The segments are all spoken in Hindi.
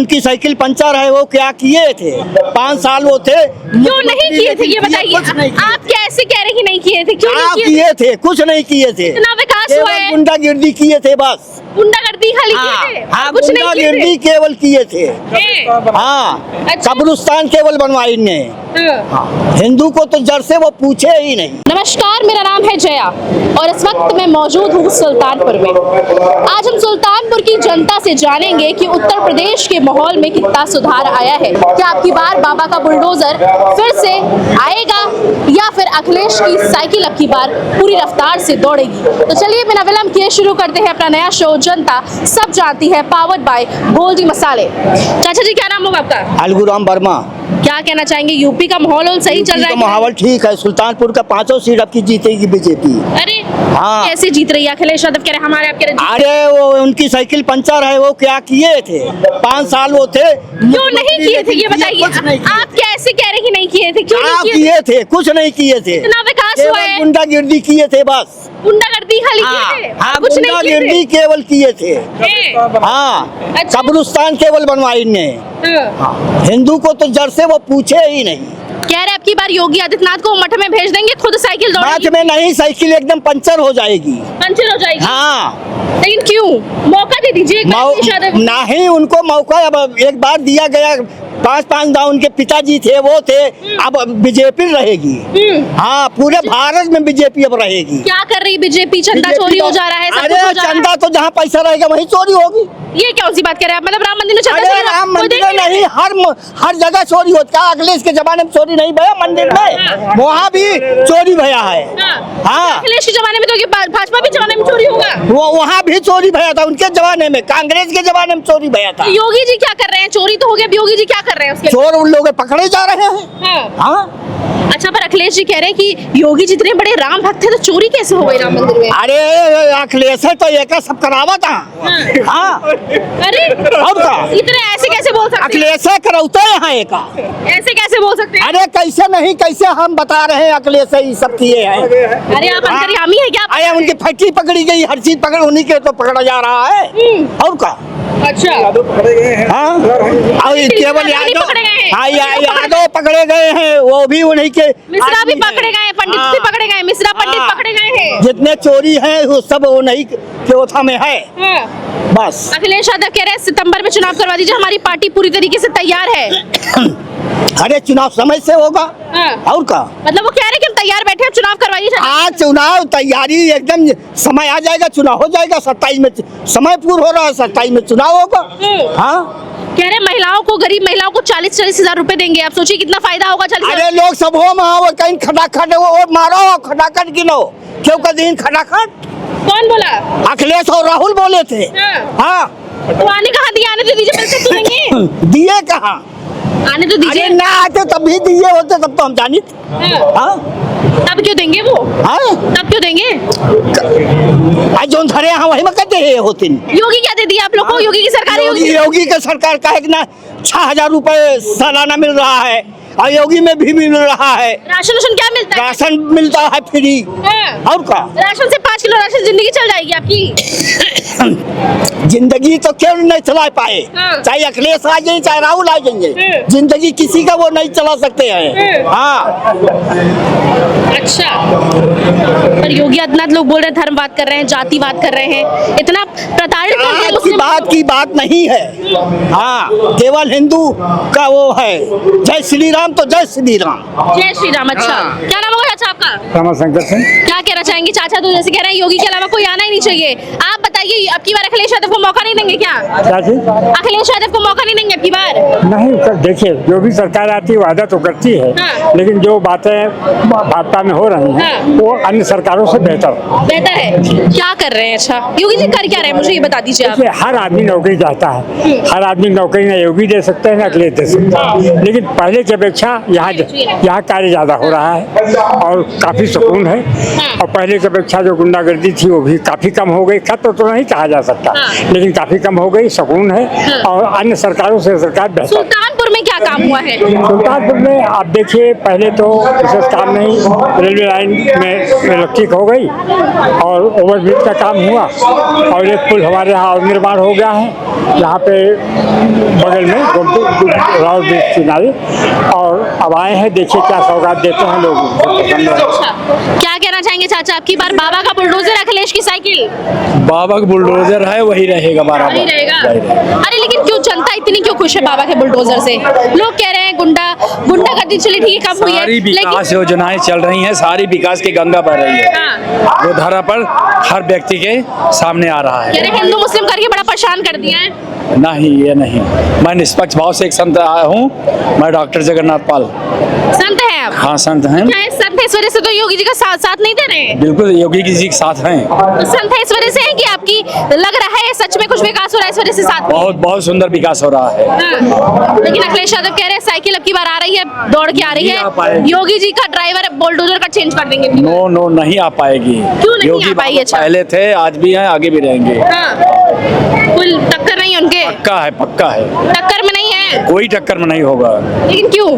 उनकी साइकिल पंचर है, वो क्या किए थे? 5 साल वो थे। क्यों नहीं किए थे ये बताइए। आप कैसे कह रहे कि नहीं किए थे? क्यों नहीं किए थे? कुछ नहीं किए थे। इतना विकास हुआ है। गुंडागिर्दी किए थे बस। गुंडागर्दी खाली किए थे। हाँ, कुछ नहीं किए थे। गुंडागिर्दी केवल किए थे। हाँ, अच्छा। कब्रिस्तान केवल बनवाई ने। हिंदू को तो जड़ से वो पूछे ही नहीं। नमस्कार, मेरा नाम है जया और इस वक्त मैं मौजूद हूँ सुल्तानपुर में। आज हम सुल्तानपुर की जनता से जानेंगे कि उत्तर प्रदेश के माहौल में कितना सुधार आया है। क्या अब की बार बाबा का बुलडोजर फिर से आएगा या फिर अखिलेश की साइकिल अब की बार पूरी रफ्तार से दौड़ेगी? तो चलिए बिना विलंब किए शुरू करते हैं अपना नया शो जनता सब जानती है, पावर्ड बाय गोल्डी मसाले। चाचा जी, क्या नाम होगा आपका? अलगुराम वर्मा। क्या कहना चाहेंगे? यूपी का माहौल सही चल रहा है? माहौल ठीक है। सुल्तानपुर का 5 सीट अब की जीतेगी बीजेपी। अरे हाँ, कैसे जीत रही है? अखिलेश यादव कह रहे हमारे आप कह रहे अरे वो उनकी साइकिल पंचर है, वो क्या किए थे? 5 साल वो थे। क्यों नहीं किए थे ये बताइए। आप कैसे कह रहे कि नहीं किए थे? क्यों नहीं किए थे? कुछ नहीं किए थे। इतना विकास हुआ है। गुंडागिर्दी किए थे बस। गुंडागर्दी खाली किए थे। हाँ, कुछ नहीं किए गुंडागिर्दी केवल किए थे। हाँ, अच्छा। कब्रिस्तान केवल बनवाई ने। हिंदू को तो जड़ से वो पूछे ही नहीं। कह रहे अब की बार योगी आदित्यनाथ को मठ में भेज देंगे, खुद साइकिल दौड़ेगी। मठ में नहीं, साइकिल एकदम पंचर हो जाएगी। पंचर हो जाएगी? हाँ, लेकिन क्यों? मौका दे दीजिए एक बार अखिलेश यादव। नहीं, उनको मौका अब एक बार दिया गया। 5 दाव उनके पिताजी थे, वो थे। अब बीजेपी रहेगी। हाँ, पूरे भारत में बीजेपी अब रहेगी। क्या कर रही बीजेपी? चंदा चोरी हो जा रहा है, सब कुछ हो जा रहा है। चंदा तो जहाँ पैसा रहेगा वहीं चोरी होगी। ये कौन सी बात कर रहे हैं आप? मतलब राम मंदिर में चंदा अरे चोरी? राम मंदिर में नहीं, हर जगह चोरी होता है। अखिलेश के जमाने में चोरी नहीं भया मंदिर में, वहाँ भी चोरी भया है। हाँ, अखिलेश के जमाने में तो भाजपा भी जमाने में चोरी होगा। वो वहाँ भी चोरी भया था उनके जमाने में, कांग्रेस के जमाने में चोरी भया था। योगी जी क्या कर रहे हैं? चोरी तो हो गया, योगी जी क्या कर रहे हैं उसके? चोर उन लोग पकड़े जा रहे हैं। हाँ। अच्छा, पर अखिलेश जी कह रहे हैं कि योगी जितने बड़े राम भक्त थे तो चोरी कैसे हो गई राम मंदिर में? अरे अखिलेश है तो एक सब करावा था। हाँ। अरे और का इतने ऐसे कैसे बोल सकते हैं? अखिलेश करौता है यहाँ एक। ऐसे कैसे बोल सकते हैं? अरे कैसे नहीं, कैसे हम बता रहे हैं अखिलेश ये सब किए हैं। अरे आप अंतर्यामी है क्या? अरे उनकी फैक्ट्री पकड़ी गई, हर चीज पकड़, उन्हीं के तो पकड़ा जा रहा है। और का? अच्छा। हाँ, केवल यादव पकड़े गए हैं, वो भी उन्हीं के। मिश्रा भी पकड़े गए, पंडित भी पकड़े गए, मिश्रा पंडित पकड़े गए हैं। जितने चोरी है वो सब उन्हीं के ओथा में है। बस अखिलेश यादव कह रहे हैं सितंबर में चुनाव करवा दीजिए, हमारी पार्टी पूरी तरीके से तैयार है। अरे चुनाव समय से होगा। और का मतलब वो कह रहे हैं कि हम तैयार बैठे हैं, चुनाव करवाइए। आज चुनाव तैयारी एकदम समय आ जाएगा, चुनाव हो जाएगा। 27 में समय पूरा हो रहा है, 27 में चुनाव होगा। हाँ, कह रहे महिलाओं को, गरीब महिलाओं को 40-40 हजार रुपए देंगे। आप सोचिए कितना फायदा होगा। अरे लोग सब हो कहीं खटाखट वो मारो, खटाखट गिनो। क्यों का दिन खटाखट? कौन बोला? अखिलेश और राहुल बोले थे। हाँ, तो आने कहाँ दिए? आने तो दीजिए, पैसे तो देंगे। दिए कहाँ? आने तो दीजिए। अरे ना आते तब भी दिए होते, तब तो हम जानित। हाँ, तब क्यों देंगे वो? हाँ, तब क्यों देंगे? आज जो धरे हैं वही में कहते हैं होते। योगी क्या दे दिया आप लोग को? योगी की सरकार है। योगी का सरकार का है कि ना 6000 रुपए सालाना मिल रहा है, और योगी में भी मिल रहा है। राशन क्या मिलता है? राशन मिलता है फ्री। और का? राशन से 5 किलो राशन जिंदगी चल जाएगी आपकी। जिंदगी तो क्यों नहीं चला पाए? चाहे अखिलेश आ जाए, चाहे राहुल आ जाएंगे, जिंदगी किसी का वो नहीं चला सकते हैं। हाँ। अच्छा, पर योगी आदित्यनाथ लोग बोल रहे हैं धर्मवाद कर रहे हैं, जातिवाद कर रहे हैं, इतना प्रताड़ित कर रहे हैं। की बात नहीं है। हाँ, केवल हिंदू का वो है। जय श्री राम तो जय श्री राम। जय श्री राम। अच्छा, क्या नाम होगा चाचा आपका? रमाशंकर सिंह। क्या कहना चाहेंगे चाचा? तो जैसे कह रहे हैं योगी के अलावा कोई आना ही नहीं चाहिए। आप बताइए, अब की बार अखिलेश यादव को मौका नहीं देंगे क्या? अखिलेश यादव को मौका नहीं देंगे अब की बार? नहीं, देखिए जो भी सरकार आती है वादा तो करती है। हाँ। लेकिन जो बातें भाजपा में हो रही हैं, हाँ। वो अन्य सरकारों से बेहतर है। क्या कर रहे हैं? अच्छा, योगी जी कर क्या रहे हैं, मुझे ये बता दीजिए आप। हर आदमी नौकरी चाहता है, हर आदमी नौकरी न योगी दे सकते हैं न अखिलेश दे सकते हैं। लेकिन पहले की अपेक्षा यहाँ कार्य ज्यादा हो रहा है और काफी सुकून है। और पहले की अपेक्षा जो गुंडागर्दी थी वो भी काफी कम हो गई। खत्म तो नहीं कहा जा सकता, लेकिन काफी कम हो गई, सुकून है। और अन्य सरकारों से सरकार बेहतर। सुल्तानपुर में क्या काम हुआ है? सुल्तानपुर में आप देखिए, पहले तो विशेष काम नहीं, रेलवे लाइन में इलेक्ट्रिक हो गई और ओवरब्रिज का काम हुआ और एक पुल हमारे यहाँ और निर्माण हो गया है यहाँ पे बगल में राउर ब्रिज किनारे। और अब आए हैं, देखिए क्या सौगात देते हैं लोग। क्या कहना चाहेंगे चाचा, आपकी बार बाबा का बुलडोजर, अखिलेश की साइकिल? बाबा का बुलडोजर है, वही रहेगा बराबर। वही रहेगा। अरे लेकिन क्यों जनता इतनी क्यों खुश है बाबा के बुलडोजर से? लोग कह रहे हैं गुंडागर्दी चली ठीक है, कम हुई है, सारी विकास लेकिन योजनाएं चल रही हैं, सारी विकास की गंगा बह रही है। हाँ। वो धारा पर हर व्यक्ति के सामने आ रहा कह है। रहे हिंदू मुस्लिम करके बड़ा परेशान कर दिया है। नहीं, ये नहीं। मैं निष्पक्ष भाव से एक संत आया हूँ, मैं डॉक्टर जगन्नाथ पाल। संत है आप? हाँ, संत हैं। क्या है, संत है इस वजह से तो योगी जी का साथ नहीं दे रहे हैं? बिल्कुल, योगी जी के साथ हैं। तो संत है इस वजह से है कि आपकी लग रहा है सच में कुछ विकास हो रहा है इस वजह से साथ? बहुत बहुत सुंदर विकास हो रहा है। हाँ। लेकिन अखिलेश यादव कह रहे हैं साइकिल अब की बार आ रही है, दौड़ के आ रही नहीं आ है, पाएगी। योगी जी का ड्राइवर बुलडोजर का चेंज कर देंगे। नो नो, नहीं आ पाएगी। क्यों नहीं योगी आ पाएगी? अच्छा। पहले थे, आज भी हैं, आगे भी रहेंगे। हाँ। कोई टक्कर नहीं है उनके? पक्का है, पक्का है। टक्कर में नहीं है? कोई टक्कर में नहीं होगा। लेकिन क्यों?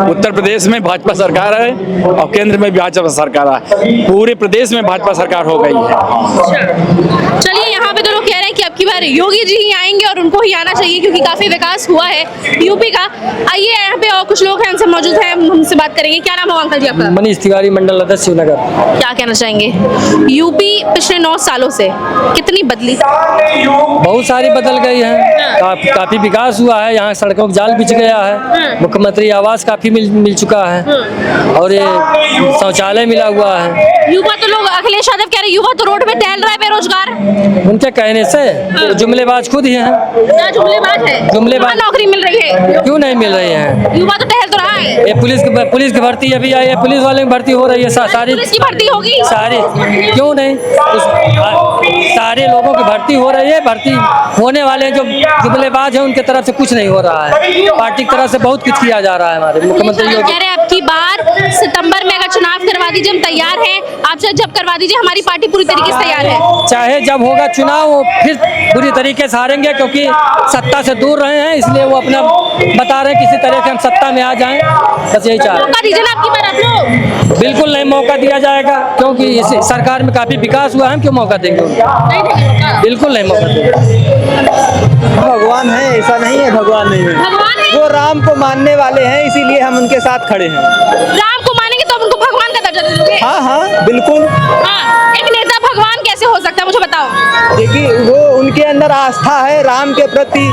उत्तर प्रदेश में भाजपा सरकार है और केंद्र में भाजपा सरकार है। पूरे प्रदेश में भाजपा सरकार हो गई है। चलिए, यहाँ पे तो लोग कह रहे हैं कि अब की बार योगी जी ही आएंगे और उनको ही आना चाहिए क्योंकि काफी विकास हुआ है यूपी का। आइए, यहाँ पे और कुछ लोग हैं, उनसे मौजूद हैं, हम उनसे बात करेंगे। क्या नाम है अंकल जी आपका? मनीष तिवारी, मंडल अध्यक्ष शिवनगर। क्या कहना चाहेंगे, यूपी पिछले 9 सालों से कितनी बदली? बहुत सारी बदल गई है, काफी विकास हुआ है। यहाँ सड़कों का जाल बिछ गया है, मुख्यमंत्री आवास काफी मिल चुका है और ये शौचालय मिला हुआ है। युवा तो लोग, अखिलेश यादव कह रहे युवा तो रोड पे टहल रहा है बेरोजगार। उनके कहने से तो जुमलेबाज खुद ही हैं। क्या जुमलेबाज है? जुमलेबाज। कहाँ नौकरी मिल रही है? क्यों नहीं मिल रही है? युवा तो टहल तो रहा है। ये पुलिस की भर्ती अभी आई है, पुलिस वाले की भर्ती हो रही है। सारी पुलिस की भर्ती होगी? सारी क्यों नहीं, सारे लोगों की भर्ती हो रही है। भर्ती होने वाले जो जुमलेबाज हैं उनके तरफ से कुछ नहीं हो रहा है, पार्टी की तरफ से बहुत कुछ किया जा रहा है। हमारे मुख्यमंत्री कह रहे हैं अब की बार सितंबर में अगर चुनाव करवा दीजिए हम तैयार हैं, आप जब करवा दीजिए हमारी पार्टी पूरी तरीके से तैयार है। चाहे जब होगा चुनाव वो फिर बुरी तरीके से हारेंगे क्योंकि सत्ता से दूर रहे हैं, इसलिए वो अपना बता रहे हैं किसी तरह के हम सत्ता में आ जाएं, बस यही चाह रहे मौका दीजिए ना आपकी बार आप लोग। बिल्कुल नहीं मौका दिया जाएगा क्योंकि इस सरकार में काफी विकास हुआ है, हम क्यों मौका देंगे उनको? नहीं देंगे मौका? बिल्कुल नहीं मौका देंगे। भगवान है, ऐसा नहीं है भगवान नहीं है। भगवान है? वो राम को मानने वाले हैं, इसीलिए हम उनके साथ खड़े हैं। राम को मानेंगे तो आप उनको भगवान का दर्जा दे दोगे? हाँ हाँ, बिल्कुल। हाँ, एक नेता भगवान कैसे हो सकता है मुझे बताओ? देखिए, वो उनके अंदर आस्था है राम के प्रति,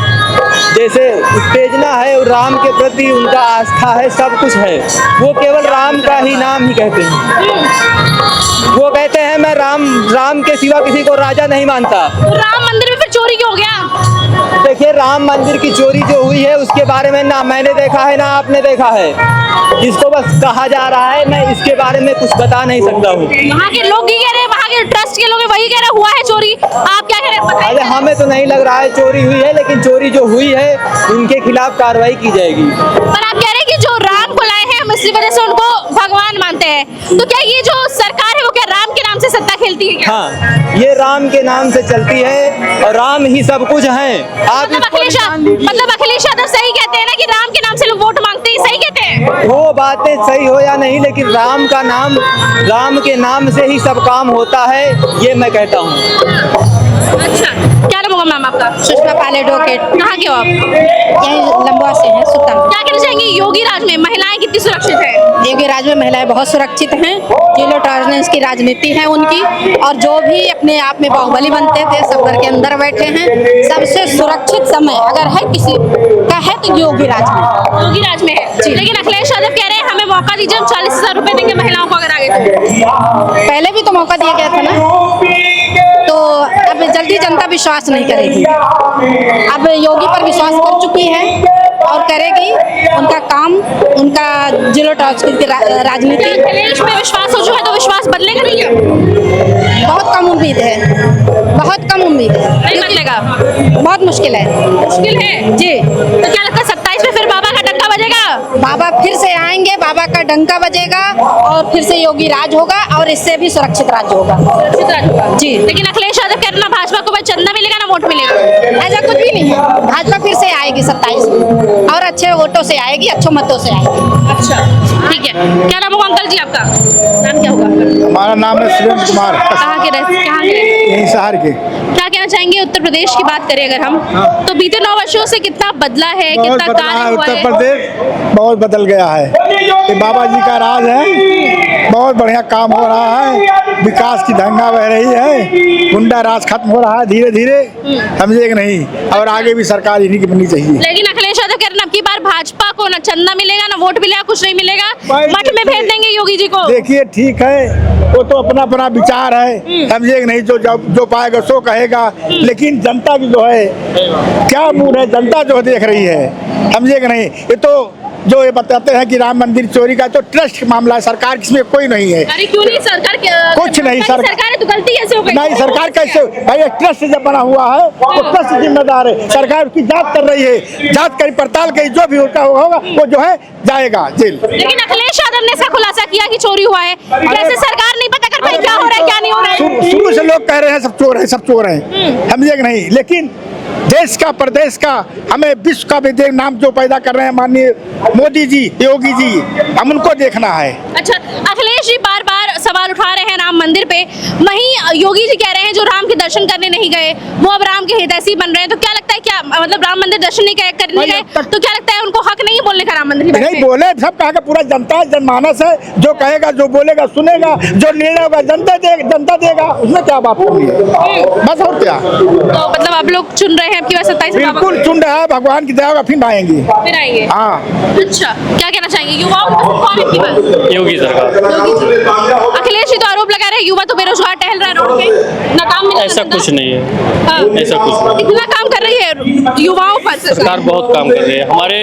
जैसे उत्तेजना है और राम के प्रति उनका आस्था है, सब कुछ है। वो केवल राम का ही नाम ही कहते हैं। वो कहते हैं मैं राम के सिवा किसी को राजा नहीं मानता। तो राम मंदिर में फिर चोरी क्यों हो गया? देखिए, राम मंदिर की चोरी जो हुई है उसके बारे में ना मैंने देखा है ना आपने देखा है। जिसको बस कहा जा रहा है, मैं इसके बारे में कुछ बता नहीं सकता हूँ। वहाँ के लोग ही कह रहे हैं, वहाँ के ट्रस्ट के लोग वही कह रहे हुआ है चोरी, आप क्या कह रहे हैं अरे बताइए? हमें तो नहीं लग रहा है चोरी हुई है, लेकिन चोरी जो हुई है उनके खिलाफ कार्रवाई की जाएगी। पर आप कह रहे हैं कि जो राम को लाए हैं हम इसी वजह से उनको भगवान मानते हैं, तो क्या ये जो सरकार है वो क्या राम के नाम से सत्ता खेलती है क्या? हाँ, ये राम के नाम से चलती है और राम ही सब कुछ है। आप मतलब अखिलेश यादव सही कहते हैं ना कि राम के नाम से लोग वोट मांगते हैं, सही कहते हैं? वो बातें सही हो या नहीं, लेकिन राम के नाम से ही सब काम होता है, ये मैं कहता हूँ। अच्छा, क्या नाम होगा मैम आपका? सुषमा पाल एडवोकेट। कहाँ के हो आप? यही लंबुआ से हैं, सुल्तान। क्या कहना चाहेंगे योगी राज में महिलाएं कितनी सुरक्षित है? योगी राज में महिलाएं बहुत सुरक्षित हैं, जीरो टॉलरेंस की राजनीति है उनकी, और जो भी अपने आप में बाहुबली बनते थे सब घर के अंदर बैठे हैं। सबसे सुरक्षित समय अगर है किसी का है तो योगी राज में। योगी राज में है, लेकिन अखिलेश यादव कह रहे हैं हमें मौका दीजिए, हम 40,000 रुपए देंगे महिलाओं को अगर आगे तो। पहले भी तो मौका दिया गया था ना, तो अब जल्दी जनता विश्वास नहीं करेगी। अब योगी पर विश्वास कर चुकी है और करेगी। उनका काम, उनका जीरो टॉलरेंस की राजनीति। अखिलेश पे विश्वास हो चुका है तो विश्वास बदलेगा नहीं क्या? बहुत कम उम्मीद है, बहुत कम उम्मीद है, नहीं बदलेगा, बहुत मुश्किल है। मुश्किल है जी। तो क्या लगता है 27 में फिर बाबा का डंका बजेगा? बाबा फिर से आएंगे, बाबा का डंका बजेगा और फिर से योगी राज होगा और इससे भी सुरक्षित राज होगा। सुरक्षित राज होगा जी। लेकिन अखिलेश यादव कह रहे ना भाजपा को भाई चंदा मिलेगा ना वोट मिलेगा। ऐसा कुछ भी नहीं है। भाजपा फिर से आएगी 27 में और अच्छे वोटों से आएगी, अच्छे मतों से आएगी। अच्छा, ठीक है। क्या नाम होगा अंकल जी आपका? नाम क्या होगा आपका? हमारा नाम है सुरेंद्र कुमार, कहाँ के यहीं शहर के। क्या कहना चाहेंगे उत्तर प्रदेश की बात करें अगर हम, तो बीते 9 वर्षों से कितना बदला है, बहुत कितना बदला है कार्य हुआ उत्तर है? प्रदेश, बहुत बदल गया है। ये बाबा जी का राज है, बहुत बढ़िया काम हो रहा है, विकास की गंगा बह रही है, गुंडा राज खत्म हो रहा है धीरे धीरे, समझे कि नहीं। और आगे भी सरकार इन्हीं की बननी चाहिए। लेकिन अखिलेश यादव कह रहे हैं अब की बार भाजपा को ना चंदा मिलेगा, ना वोट मिलेगा, कुछ नहीं मिलेगा, मठ में भेज देंगे योगी जी को। देखिए ठीक है, वो तो अपना अपना विचार है, समझे कि नहीं। जो पाएगा सो कहेगा, लेकिन जनता की जो है क्या मूड है, जनता जो देख रही है, समझे कि नहीं। ये तो जो ये बताते हैं कि राम मंदिर चोरी का तो ट्रस्ट मामला है, सरकार इसमें कोई नहीं है। अरे क्यों नहीं सरकार कुछ नहीं, सरकार है तो गलती कैसे हो गई? नहीं, सरकार कैसे भाई, एक ट्रस्ट जब बना हुआ है तो ट्रस्ट जिम्मेदार है, सरकार उसकी जांच कर रही है, जांच करी पड़ताल करी, जो भी होगा वो जो है जाएगा जेल। लेकिन अखिलेश यादव ने इसका खुलासा किया कि चोरी हुआ है, वैसे सरकार नहीं पता कर पाई क्या हो रहा है क्या नहीं हो रहा है। शुरू से लोग कह रहे हैं सब चोर है, सब चोर है, समझे कि नहीं। लेकिन देश का प्रदेश का हमें विश्व का भी नाम जो पैदा कर रहे हैं माननीय मोदी जी, योगी जी, हम उनको देखना है। अच्छा, अखिलेश जी बार बार सवाल उठा रहे हैं राम मंदिर पे, वहीं योगी जी कह रहे हैं जो राम के दर्शन करने नहीं गए वो अब राम के हितैषी बन रहे हैं। तो क्या लगता है, क्या मतलब राम मंदिर दर्शन नहीं करने गए तो क्या लगता है उनको हक नहीं बोलने का राम मंदिर? नहीं बोले, सब कहा पूरा जनता जनमानस है, जो कहेगा जो बोलेगा सुनेगा, जो निर्णय होगा जनता देगा, उसमें क्या बात करनी है, बस और क्या। तो मतलब आप लोग चुन रहे हैं आपकी बात 27 में? बिल्कुल चुन रहा है, भगवान की दया होगा फिर आएंगे। फिर आएंगे? हाँ। अच्छा, क्या कहना चाहेंगे युवाओं को कौन है की बात? योगी सरकार। योगी जी। अखिलेश जी तो आरोप लगा रहे हैं युवा तो बेरोजगार टहल रहा है रोड पे, ना काम मिल रहा है, ऐसा ना कुछ नहीं है, हाँ। ऐसा कुछ इतना काम कर रही है युवाओं पर सरकार बहुत काम कर रही है। हमारे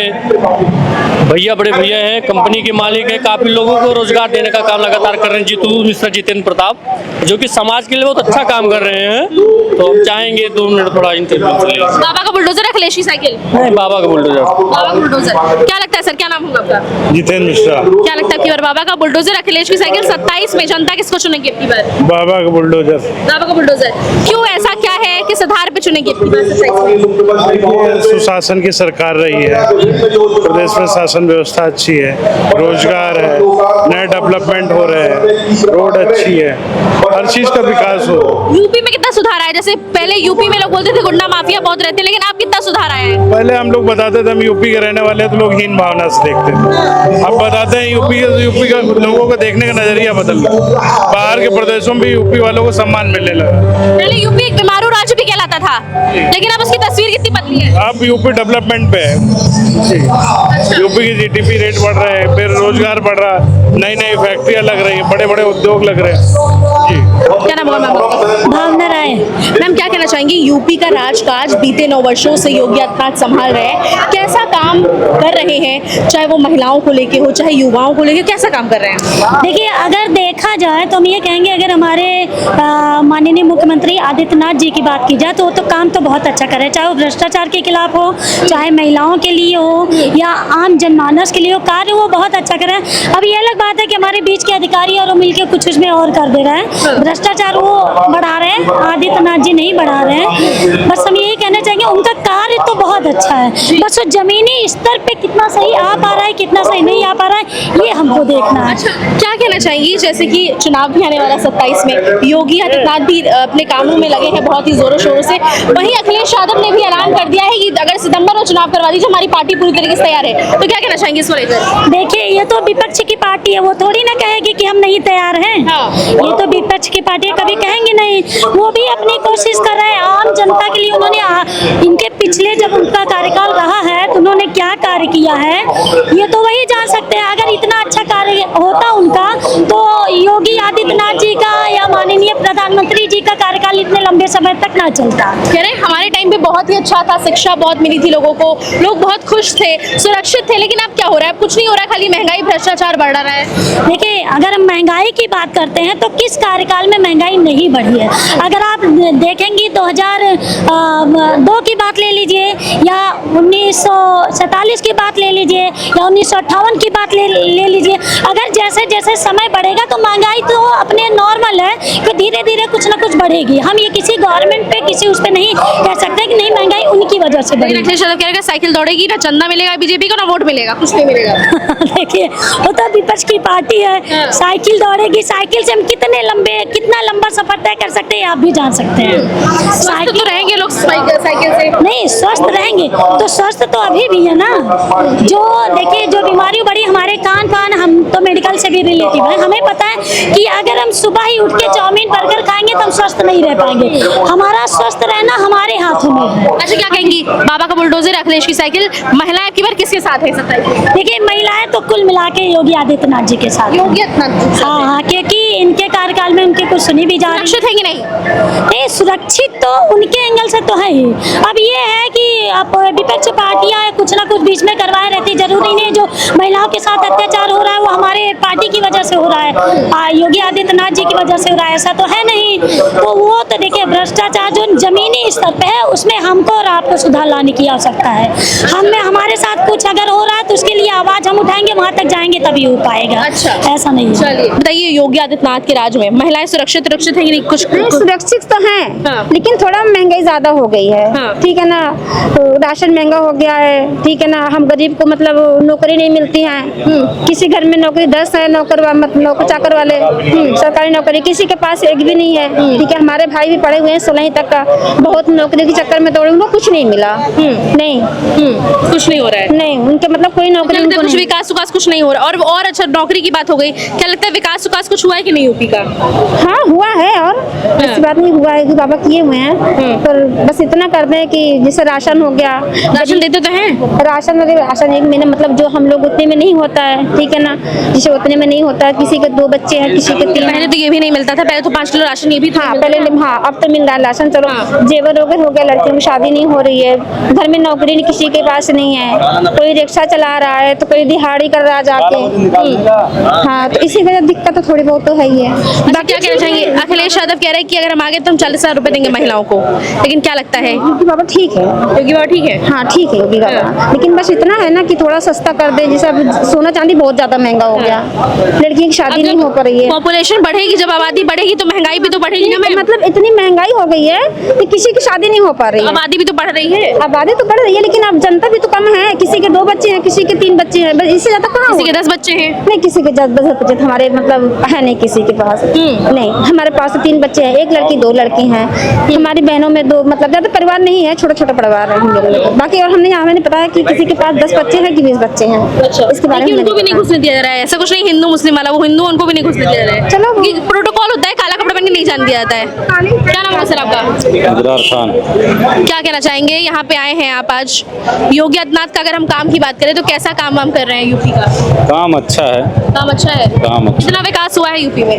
भैया बड़े भैया हैं, कंपनी के मालिक हैं, काफी लोगों को रोजगार देने का काम लगातार कर रहे हैं। जीतू मिश्रा जितेंद्र प्रताप जो कि समाज के लिए बहुत अच्छा काम कर रहे हैं, तो हम चाहेंगे 2 मिनट थोड़ा इंटरव्यू ले। बाबा का बुलडोजर, अखिलेश की साइकिल? नहीं, बाबा का बुलडोजर। बाबा का बुलडोजर। क्या लगता है सर, क्या नाम होगा आपका? जितेंद्र मिश्रा। क्या लगता है कि बार बाबा का बुलडोजर, अखिलेश की साइकिल 27 में जनता किसको चुनेगी अपनी बार? बाबा का बुलडोजर। बाबा का बुलडोजर। क्यों, ऐसा क्या है कि सुधार पे चुनेगी अपनी बार 27 में? सुशासन की सरकार रही है, प्रदेश में शासन व्यवस्था अच्छी है, रोजगार है, नए डेवलपमेंट हो रहे हैं, रोड अच्छी है, हर चीज का विकास हो। यूपी में कितना सुधार आया? जैसे पहले यूपी में लोग बोलते थे गुंडा माफिया बहुत रहते, लेकिन अब कितना सुधार आया है? पहले हम लोग बताते थे हम यूपी के रहने वाले हैं, तो लोग हीन भावना से देखते थे। अब बताते हैं यूपी का लोगों को देखने का नजरिया बदल रहा, बाहर के प्रदेशों में भी यूपी वालों को सम्मान मिलने लगा। पहले यूपी एक बीमारू राज्य भी कहलाता था, लेकिन अब उसकी तस्वीर कितनी बदली है? अब यूपी डेवलपमेंट पे है जी। यूपी की जीडीपी रेट बढ़ रहे हैं, फिर रोजगार बढ़ रहा है, नई नई फैक्ट्रियां लग रही हैं, बड़े बड़े उद्योग लग रहे हैं जी। क्या नाम होगा मैम? भावना राय। मैम क्या कहना चाहेंगी, यूपी का राजकाज बीते 9 वर्षों से योगी आदित्यनाथ संभाल रहे हैं, कैसा काम कर रहे हैं, चाहे वो महिलाओं को लेके हो चाहे युवाओं को लेके, कैसा काम कर रहे हैं? देखिए, अगर देखा जाए तो हम ये कहेंगे, अगर हमारे माननीय मुख्यमंत्री आदित्यनाथ जी की बात की जाए तो वो तो काम तो बहुत अच्छा कर रहे हैं, चाहे वो भ्रष्टाचार के खिलाफ हो, चाहे महिलाओं के लिए हो या आम जनमानस के लिए हो, कार्य वो बहुत अच्छा कर रहे हैं। अब ये अलग बात है कि हमारे बीच के अधिकारी और मिलकर कुछ उसमें और कर दे रहे हैं, भ्रष्टाचार वो बढ़ा रहे हैं, आदित्यनाथ जी नहीं बढ़ा रहे हैं। बस हम यही कहना चाहेंगे, उनका कार्य तो बहुत अच्छा है, बस वो जमीनी स्तर पे कितना सही आ पा रहा है, कितना सही नहीं आ पा रहा है, ये हमको देखना है। अच्छा, क्या कहना चाहेंगी, जैसे कि चुनाव भी आने वाला 27 में, योगी आदित्यनाथ भी अपने कामों में लगे हैं बहुत ही जोरों शोरों से, वहीं अखिलेश यादव ने भी ऐलान कर दिया है कि अगर सितंबर में चुनाव करवा दीजिए, हमारी पार्टी पूरी तरीके से तैयार है। तो क्या कहना चाहेंगे इसको लेकर? देखिए, ये तो विपक्ष की पार्टी है, वो थोड़ी ना कहेगी कि हम नहीं तैयार हैं। हाँ। ये तो विपक्ष की पार्टी है, कभी कहेंगे नहीं, वो भी अपनी कोशिश कर रहे हैं आम जनता के लिए। उन्होंने इनके पिछले जब उनका कार्यकाल रहा है तो उन्होंने क्या कार्य किया है, ये तो वही जान सकते हैं। अगर इतना अच्छा कार्य होता उनका तो योगी आदित्यनाथ जी का या माननीय प्रधानमंत्री जी का कार्यकाल इतने लंबे समय तक ना चलता। कह रहे हमारे टाइम पे बहुत ही अच्छा था, शिक्षा बहुत मिली थी लोगों को, लोग बहुत खुश थे, सुरक्षित थे, लेकिन अब क्या हो रहा है? अब कुछ नहीं हो रहा है, खाली महंगाई भ्रष्टाचार बढ़ रहा है। देखिए, अगर हम महंगाई की बात करते हैं तो किस कार्यकाल में में महंगाई नहीं बढ़ी है। अगर आप देखेंगी 2002 की बात ले लीजिए या 1947 की बात ले लीजिए या 1958 की बात ले लीजिए, अगर जैसे जैसे समय बढ़ेगा तो महंगाई तो अपने नॉर्मल है कि धीरे धीरे कुछ ना कुछ बढ़ेगी। हम ये किसी गवर्नमेंट पे किसी उस पे नहीं कह सकते कि नहीं महंगाई उनकी वजह से बढ़ी। अखिलेश यादव कह रहे हैं साइकिल दौड़ेगी, ना चंदा मिलेगा बीजेपी को, ना वोट मिलेगा, कुछ नहीं मिलेगा। देखिए वो तो विपक्ष की पार्टी है, साइकिल दौड़ेगी, साइकिल से हम कितना लंबा सफर तय कर सकते हैं आप भी जान सकते हैं। साइकिल तो रहेंगे लोग साइकिल से, नहीं स्वस्थ रहेंगे तो स्वस्थ तो अभी भी है ना। जो देखिए जो बीमारी बढ़ी हमारे कान पान, हम तो मेडिकल से भी रिलेटिव है, हमें पता है कि अगर हम सुबह ही उठ के चाउमीन बर्गर खाएंगे तो हम स्वस्थ नहीं रह पाएंगे। हमारा स्वस्थ रहना हमारे हाथों में है। अच्छा क्या कहेंगी, बाबा का बुलडोजर, अखिलेश की साइकिल, महिलाएं की बार किसके साथ है? देखिए महिलाएं तो कुल मिला के योगी आदित्यनाथ जी के साथ, योगी आदित्यनाथ, हाँ, क्योंकि इनके कार्यकाल में उनके कुछ सुनी भी जा रही सुरक्षित है कि नहीं? नहीं, सुरक्षित तो उनके एंगल से तो है ही। अब ये है कि अब विपक्ष पार्टियां कुछ ना कुछ बीच में करवाए रहती, जरूरी नहीं जो महिलाओं के साथ अत्याचार हो रहा है वो हमारे पार्टी की वजह से हो रहा है, योगी आदित्यनाथ जी की वजह से हो रहा है, ऐसा तो है नहीं। तो वो तो देखिए भ्रष्टाचार जो जमीनी स्तर पे है उसमें हमको और आपको सुधार लाने की आवश्यकता है। हमें हमारे साथ कुछ अगर हो रहा है तो उसके लिए आवाज हम उठाएंगे, वहाँ तक जाएंगे तभी हो पाएगा। अच्छा, ऐसा नहीं है। चलिए बताइए, योगी आदित्यनाथ के राज में महिलाएं सुरक्षित है कि नहीं? कुछ सुरक्षित तो हैं, हाँ। लेकिन थोड़ा महंगाई ज्यादा हो गई है, हाँ। ठीक है ना, तो राशन महंगा हो गया है, ठीक है ना, हम गरीब को मतलब नौकरी नहीं मिलती है, किसी घर में नौकरी 10 है नौकर चाकर वाले, सरकारी नौकरी किसी के पास एक भी नहीं है, ठीक है। हमारे भाई भी पढ़े हुए हैं 16वीं तक का, बहुत नौकरी के चक्कर में दौड़े, उनको कुछ नहीं मिला, नहीं कुछ नहीं हो रहा है, नहीं उनके मतलब कोई नौकरी उनको कुछ नहीं। विकास कुछ नहीं हो रहा। और अच्छा नौकरी की बात हो गई, क्या लगता है विकास कुछ हुआ है कि नहीं यूपी का? हाँ हुआ है, और ऐसी बात नहीं हुआ है कि बाबा किए हुए हैं, पर बस इतना कर दें कि जैसे राशन हो गया, राशन देते तो हैं, राशन एक महीने मतलब जो हम लोग उतने में नहीं होता है, ठीक है ना, जिसे उतने में नहीं होता है, किसी के 2 बच्चे हैं, किसी के 3। पहले तो ये भी नहीं मिलता था, पहले तो 5 किलो राशन ये भी था। हाँ पहले, हाँ अब तो मिल रहा है राशन, चलो जेवर वगैरह हो गया, लड़कियों की शादी नहीं हो रही है, घर में नौकरी नहीं किसी के पास नहीं है, कोई रिक्शा चला रहा है तो कोई दिहाड़ी कर रहा है जाके, हाँ तो इसी वजह दिक्कत तो थोड़ी बहुत तो है ही है। बाकी क्या कहना चाहेंगे? अखिलेश यादव कह रहे हैं कि अगर हम आगे तो हम 40,000 रुपए देंगे महिलाओं को, लेकिन क्या लगता है? योगी बाबा ठीक है, योगी बाबा ठीक है, हाँ ठीक है योगी बाबा, लेकिन बस इतना है ना कि थोड़ा सस्ता कर दे, जैसे अब सोना चांदी बहुत ज्यादा महंगा हो गया, लड़कियों की शादी नहीं हो पा रही है। पॉपुलेशन बढ़ेगी, जब आबादी बढ़ेगी तो महंगाई भी तो बढ़ेगी ना मैम। मतलब इतनी महंगाई हो गई है कि किसी की शादी नहीं हो पा रही है। आबादी भी तो बढ़ रही है, आबादी तो बढ़ रही है, लेकिन अब जनता भी तो कम है, किसी के 2 बच्चे हैं, किसी के 3 बच्चे हैं, बस इससे ज्यादा कहाँ, किसी के 10 बच्चे हैं, नहीं किसी के 10 बच्चे हमारे मतलब है नहीं किसी के पास, नहीं हमारे पास तो 3 बच्चे हैं, 1 लड़की 2 लड़के हैं, हमारी बहनों में 2 मतलब ज्यादा परिवार नहीं है, छोटा परिवार है मेरे लोग। बाकी और हमें पता है कि किसी के पास 10 बच्चे हैं कि 20 बच्चे हैं, इसके बारे में उनको भी नहीं घुसने दिया जा रहा है, ऐसा कुछ नहीं हिंदू मुस्लिम वाला, वो हिंदू उनको भी नहीं घुसने दिया जा रहा है। चलो प्रोटोकॉल होता है, काला कपड़ा पहन के नहीं जाने दिया जाता है। क्या नाम है सर आपका? इब्रार खान। क्या कहना चाहेंगे, यहाँ पे आए हैं आप आज, योगी आदित्यनाथ का अगर हम काम की बात करें तो कैसा काम वाम कर रहे हैं यूपी का? काम अच्छा है, काम अच्छा है, काम अच्छा, कितना विकास हुआ है यूपी में?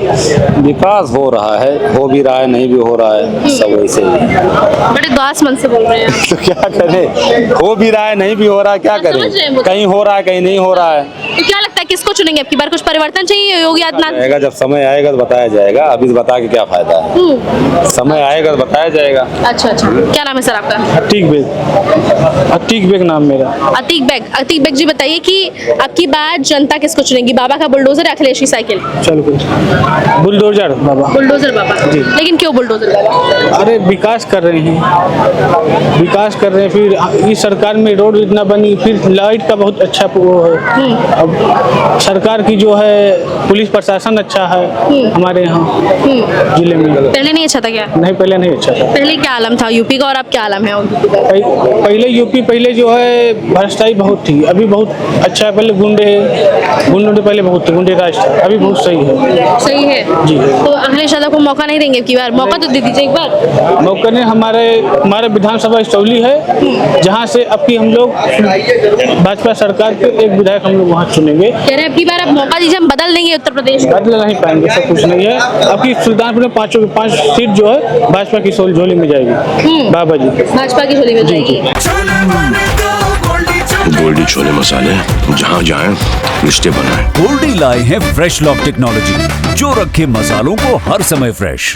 विकास हो रहा है, हो भी रहा है, नहीं भी हो रहा है, सब वैसे ही। बड़े उदास मन से बोल रहे हैं आप। तो क्या करें, हो भी रहा है, नहीं भी हो रहा है, क्या समझ रहे हैं करें, वो। कहीं हो रहा है कहीं नहीं हो रहा है। तो क्या लगता है किसको चुनेंगे अब की बार? कुछ परिवर्तन चाहिए योगी आदित्यनाथ? आएगा जब समय आएगा तो बताया जाएगा, अभी बता के क्या फायदा है, समय आएगा तो बताया जाएगा। अच्छा, क्या नाम है सर आपका? अतीक बेग नाम मेरा। अतीक बेग जी बताइए कि अब की बार जनता किसको चुनेगी, बाबा का बुलडोजर, अखिलेश की साइकिल? चलो बुलडोजर बाबा। बुलडोजर बाबा, लेकिन क्यों बुलडोजर बाबा? अरे विकास कर रहे हैं, फिर इस सरकार में रोड इतना बनी, फिर लाइट का बहुत अच्छा वो है, अब सरकार की जो है पुलिस प्रशासन अच्छा है हमारे यहाँ जिले में। पहले नहीं अच्छा था क्या? नहीं पहले नहीं अच्छा था। पहले क्या आलम था यूपी का और अब क्या आलम है यूपी का? पहले जो है भ्रष्टाचारी बहुत थी, अभी बहुत अच्छा है। पहले गुंडे पहले बहुत थे, गुंडे राज था, अभी बहुत सही है जी। तो अखिलेश यादव को मौका नहीं देंगे की बार? मौका तो दे दीजिए एक बार। मौका ने हमारे विधानसभा स्थौली है, जहाँ से अब की हम लोग भाजपा सरकार के एक विधायक हम लोग वहाँ चुनेंगे। कह रहे हैं अब की बार आप मौका दीजिए, हम बदल देंगे उत्तर प्रदेश को। बदल नहीं पाएंगे, सब कुछ नहीं है। अब की सुल्तानपुर में 5 सीट जो है भाजपा की झोली में जाएगी, बाबा जी भाजपा की झोली में जाएगी। गोल्डी छोले मसाले, जहाँ जाएं रिश्ते बनाएं। गोल्डी लाए हैं फ्रेश लॉक टेक्नोलॉजी, जो रखे मसालों को हर समय फ्रेश।